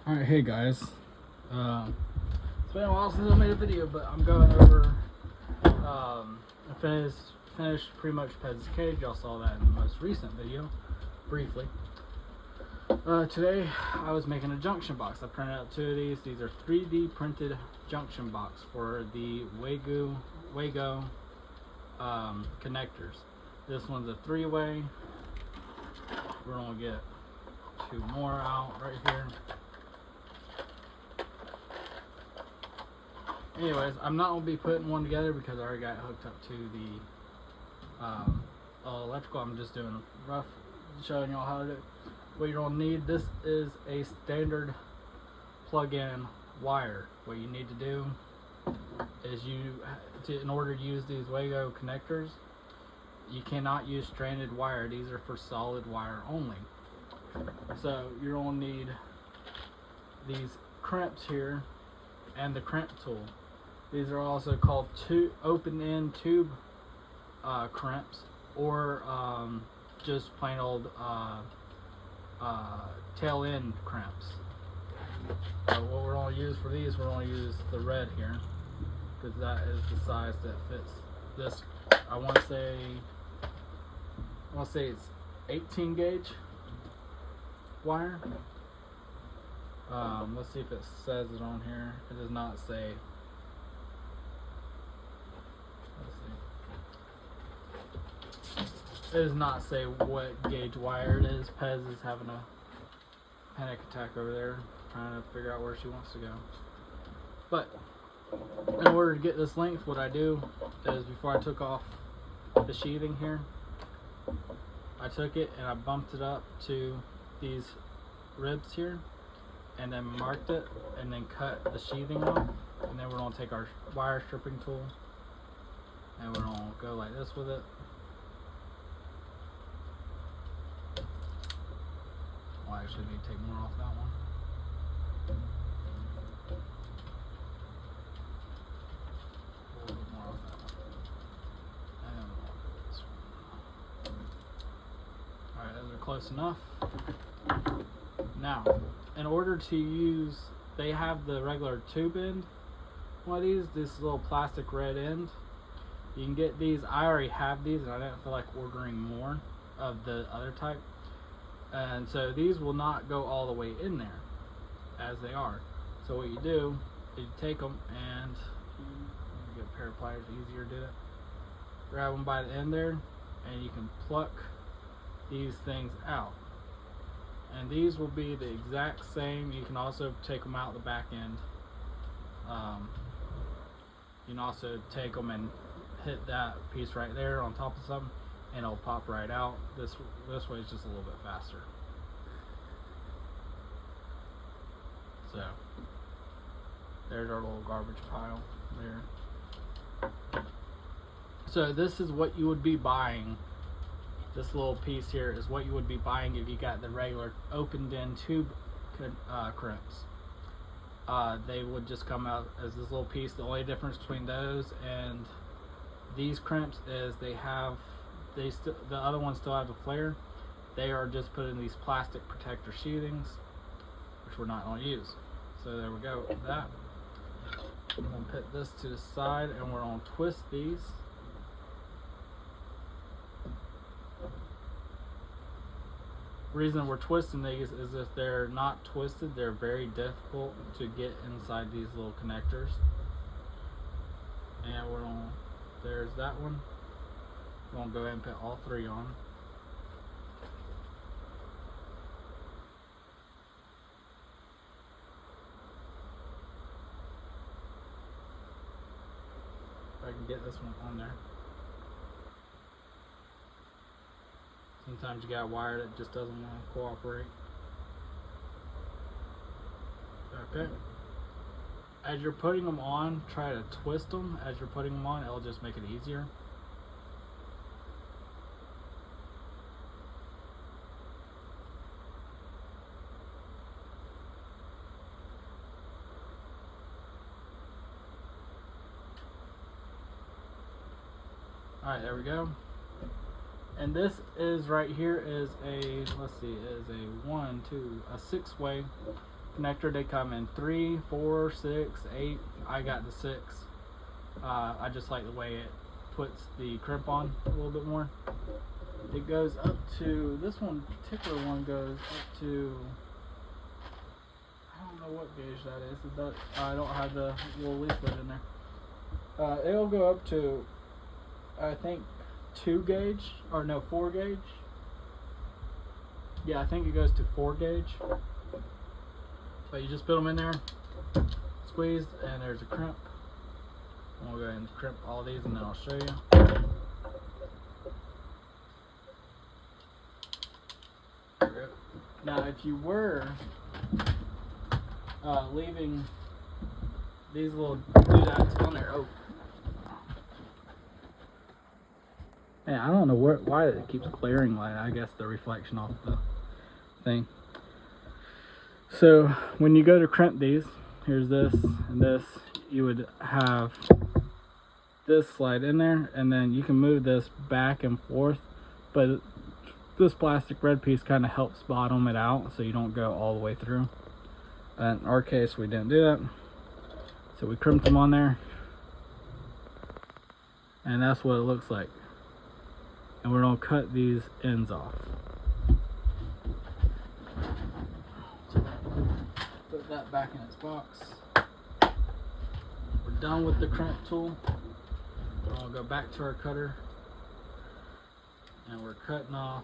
Alright, hey guys. It's been a while since I made a video, but I'm going over I finished pretty much Pez's cage. Y'all saw that in the most recent video, briefly. Today I was making a junction box. I printed out two of these. These are 3D printed junction box for the wago connectors. This one's a 3-way. We're gonna get two more out right here. Anyways, I'm not gonna be putting one together because I already got hooked up to the electrical. I'm just doing a rough, showing y'all how to do it. What you're gonna need, this is a standard plug-in wire. What you need to do is in order to use these wago connectors, you cannot use stranded wire. These are for solid wire only. So you're gonna need these crimps here and the crimp tool. These are also called open-end tube crimps, or just plain old tail end crimps. What we're going to use for these, we're going to use the red here, because that is the size that fits this. I want to say it's 18 gauge wire. Let's see if it says it on here. It does not say. Let's see. It does not say what gauge wire it is. Pez is having a panic attack over there, trying to figure out where she wants to go. But in order to get this length, what I do is, before I took off the sheathing here, I took it and I bumped it up to these ribs here, and then marked it, and then cut the sheathing off. And then we're going to take our wire stripping tool and we're going to go like this with it. Well, I actually need to take more off that one. A little bit more off that one. And this one. Alright, those are close enough. Now, in order to use, they have the regular tube end. One of these, this little plastic red end. You can get these. I already have these, and I didn't feel like ordering more of the other type. And so these will not go all the way in there as they are. So what you do is you take them and you get a pair of pliers, easier to do it. Grab them by the end there, and you can pluck these things out. And these will be the exact same. You can also take them out the back end. You can also take them and hit that piece right there on top of something, and it'll pop right out. This way is just a little bit faster. So there's our little garbage pile there. So this is what you would be buying. This little piece here is what you would be buying if you got the regular opened-end tube crimps. They would just come out as this little piece. The only difference between those and these crimps is the other ones still have the flare. They are just put in these plastic protector sheathings, which we're not going to use. So there we go with that. I'm going to put this to the side, and we're going to twist these. Reason we're twisting these is if they're not twisted, they're very difficult to get inside these little connectors. And we're on, there's that one. We're gonna go ahead and put all three on. If I can get this one on there. Sometimes you got a wire that just doesn't want to cooperate. Okay. As you're putting them on, try to twist them as you're putting them on. It'll just make it easier. Alright, there we go. And this is right here is a, let's see, is a 6-way connector. They come in 3, 4, 6, 8. I got the 6. I just like the way it puts the crimp on a little bit more. It goes up to, this one particular one goes up to, I don't know what gauge that is. I don't have the little leaflet in there. It'll go up to, I think, 2 gauge, or no, 4 gauge. Yeah, I think it goes to 4 gauge. So you just put them in there, squeeze, and there's a crimp. And we'll go ahead and crimp all these, and then I'll show you. Now, if you were leaving these little doodads on there, oh, yeah, I don't know why it keeps glaring like that. I guess the reflection off the thing. So when you go to crimp these, here's this and this, you would have this slide in there, and then you can move this back and forth, but this plastic red piece kind of helps bottom it out so you don't go all the way through. In our case, we didn't do that, so we crimped them on there, and that's what it looks like. And we're gonna cut these ends off. So put that back in its box. We're done with the crimp tool. We're gonna go back to our cutter, and we're cutting off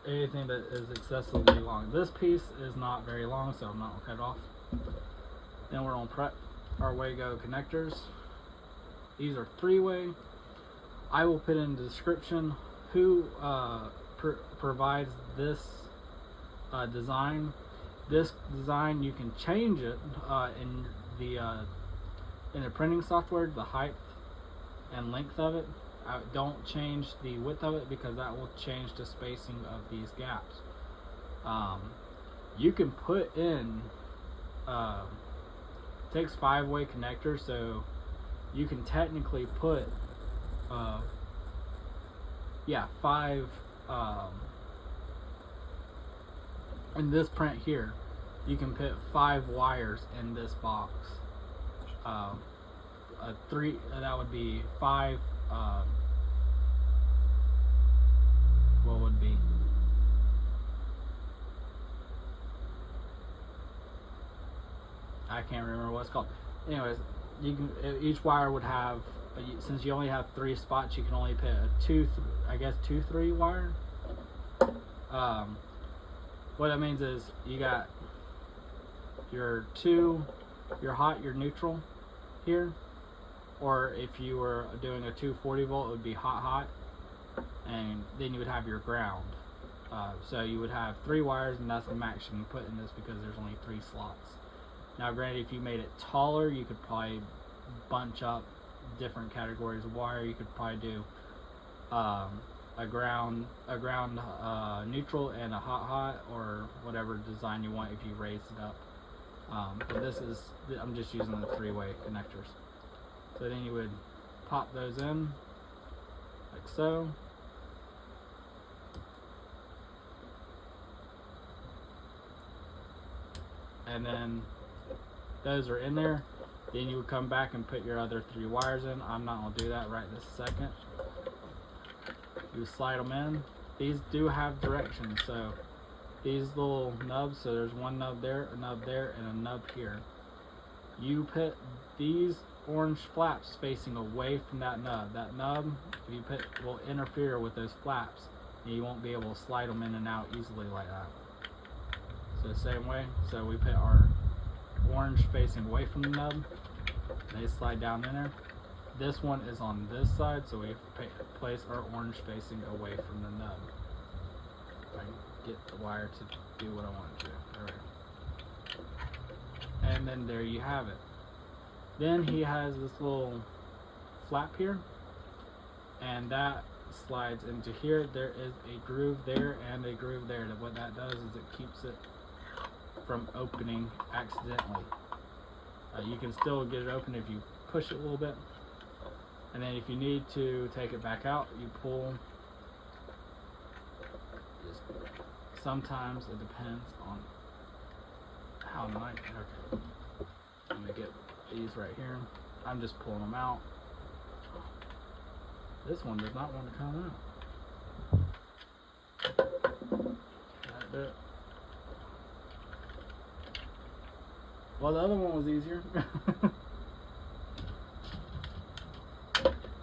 anything that is excessively long. This piece is not very long, so I'm not gonna cut it off. Then we're gonna prep our wago connectors. These are 3-way. I will put in the description who provides this design. This design, you can change it in the printing software, the height and length of it. Don't change the width of it, because that will change the spacing of these gaps. You can put in, takes 5-way connector, so you can technically put 5 in this print here. You can put 5 wires in this box. 3, that would be 5. What would be? I can't remember what it's called. Anyways, you can, each wire would have, since you only have 3 spots, you can only put a 2-3 wire. What that means is you got your hot, your neutral here, or if you were doing a 240 volt, it would be hot, and then you would have your ground. So you would have 3 wires, and that's the max you can put in this, because there's only 3 slots. Now granted, if you made it taller, you could probably bunch up different categories of wire. You could probably do a ground neutral and a hot, or whatever design you want if you raise it up. But I'm just using the 3-way connectors. So then you would pop those in like so. And then those are in there. Then you would come back and put your other 3 wires in. I'm not going to do that right this second. You slide them in. These do have directions, so these little nubs, so there's one nub there, a nub there, and a nub here. You put these orange flaps facing away from that nub. That nub, if you put, will interfere with those flaps, and you won't be able to slide them in and out easily like that. So same way, so we put our orange facing away from the nub. They slide down in there. This one is on this side, so we place our orange facing away from the nub. If I can get the wire to do what I want it to. Alright. And then there you have it. Then he has this little flap here, and that slides into here. There is a groove there and a groove there. What that does is it keeps it from opening accidentally. You can still get it open if you push it a little bit, and then if you need to take it back out, you pull. Sometimes it depends on light. Okay. Let me get these right here. I'm just pulling them out. This one does not want to come out. That bit. Well, the other one was easier.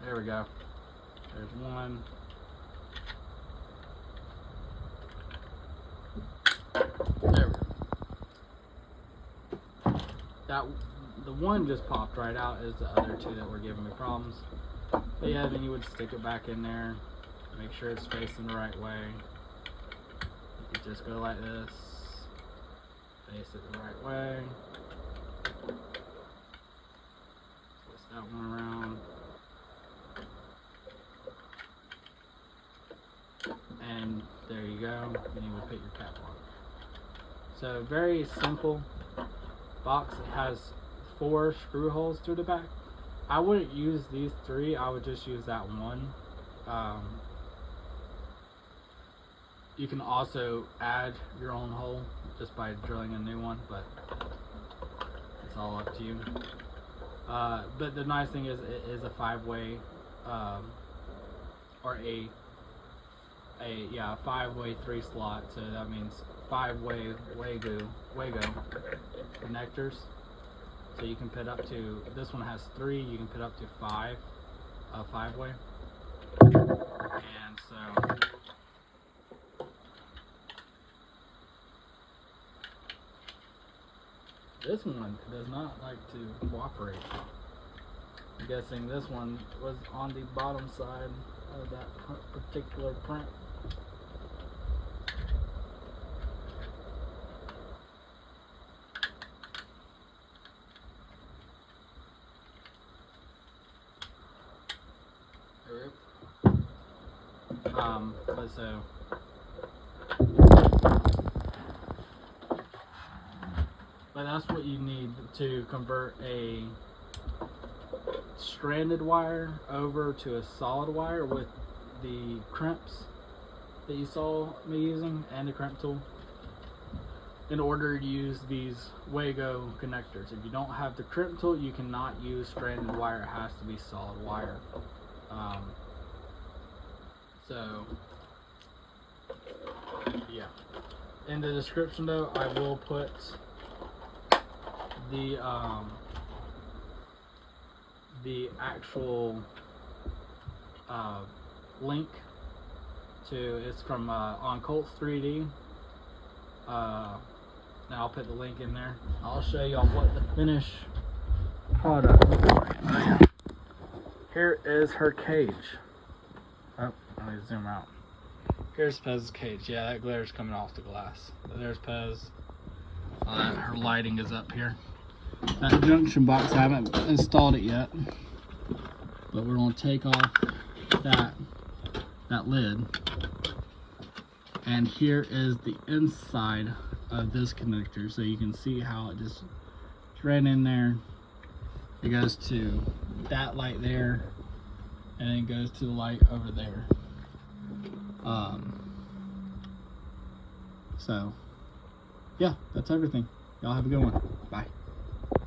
There we go. There's one. There we go. The one just popped right out, is the other two that were giving me problems. But yeah, then you would stick it back in there, make sure it's facing the right way. You could just go like this, face it the right way. Twist that one around. And there you go, then you would put your cap on. So very simple box. It has 4 screw holes through the back. I wouldn't use these 3, I would just use that one. You can also add your own hole just by drilling a new one, but it's all up to you. But the nice thing is it is a 5-way or a 5-way 3-slot, so that means 5-way wago connectors. So you can put up to, this one has 3, you can put up to 5, 5-way. And so this one does not like to cooperate. I'm guessing this one was on the bottom side of that particular print. But that's what you need to convert a stranded wire over to a solid wire with the crimps that you saw me using and the crimp tool, in order to use these wago connectors. If you don't have the crimp tool, you cannot use stranded wire. It has to be solid wire. So yeah, in the description though, I will put the actual link to, it's from on Colts 3D. Now I'll put the link in there. I'll show y'all what the finished product looks like. Here is her cage. Oh, let me zoom out. Here's Pez's cage. Yeah, that glare is coming off the glass. So there's Pez. Her lighting is up here. That junction box, I haven't installed it yet, but we're going to take off that lid. And here is the inside of this connector, so you can see how it just ran in there. It goes to that light there, and then it goes to the light over there. So yeah, that's everything. Y'all have a good one. Bye.